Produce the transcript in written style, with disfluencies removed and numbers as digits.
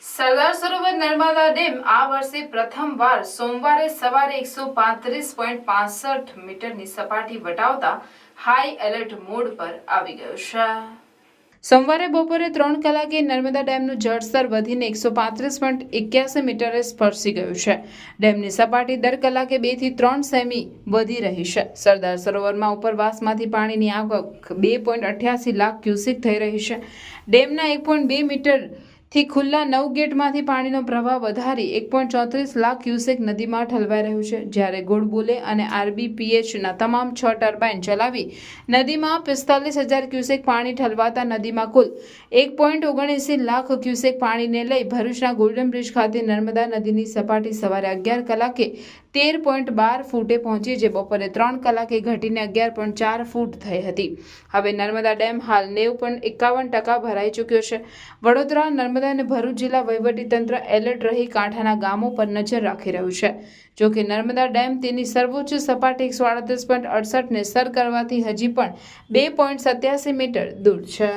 Sardar Sarovar Narmada dam આ વર્ષે પ્રથમવાર સોમવારે સવારે 135.65 મીટરની સપાટી વટાવતા હાઈ એલર્ટ મોડ પર આવી ગયો છે। સોમવારે બપોરે 3 કલાકે નર્મદા ડેમનું જળસ્તર વધીને 135.81 મીટરે સ્પર્શી ગયું છે। ડેમની સપાટી દર કલાકે 2 થી 3 સેમી વધી રહી છે। સરદાર સરોવરમાં ઉપરવાસમાંથી પાણીની આવક 2.88 લાખ ક્યુસેક થઈ રહી છે। ડેમના 1.2 મીટર થી ખુલ્લા 9 ગેટમાંથી પાણીનો પ્રવાહ વધારી 1.34 લાખ ક્યુસેક નદીમાં ઠલવાઈ રહ્યું છે। જ્યારે ગોળબોલે અને આરબીપીએચના તમામ 6 ટર્બાઇન ચલાવી નદીમાં 45,000 ક્યુસેક પાણી ઠલવાતા નદીમાં કુલ 1.79 લાખ ક્યુસેક પાણીને લઈ ભરૂચના ગોલ્ડન બ્રિજ ખાતે નર્મદા નદીની સપાટી સવારે 11 કલાકે 13.12 ફૂટે પહોંચી, જે બપોરે 3 કલાકે ઘટીને 11.4 ફૂટ થઈ હતી। હવે નર્મદા ડેમ હાલ 90.51% ભરાઈ ચૂક્યો છે। વડોદરા, નર્મદા અને ભરૂચ જિલ્લા વહીવટીતંત્ર એલર્ટ રહી કાંઠાના ગામો પર નજર રાખી રહ્યું છે। જો કે નર્મદા ડેમ તેની સર્વોચ્ચ સપાટી 138.68 ને સર કરવાથી હજી પણ 2.87 મીટર દૂર છે।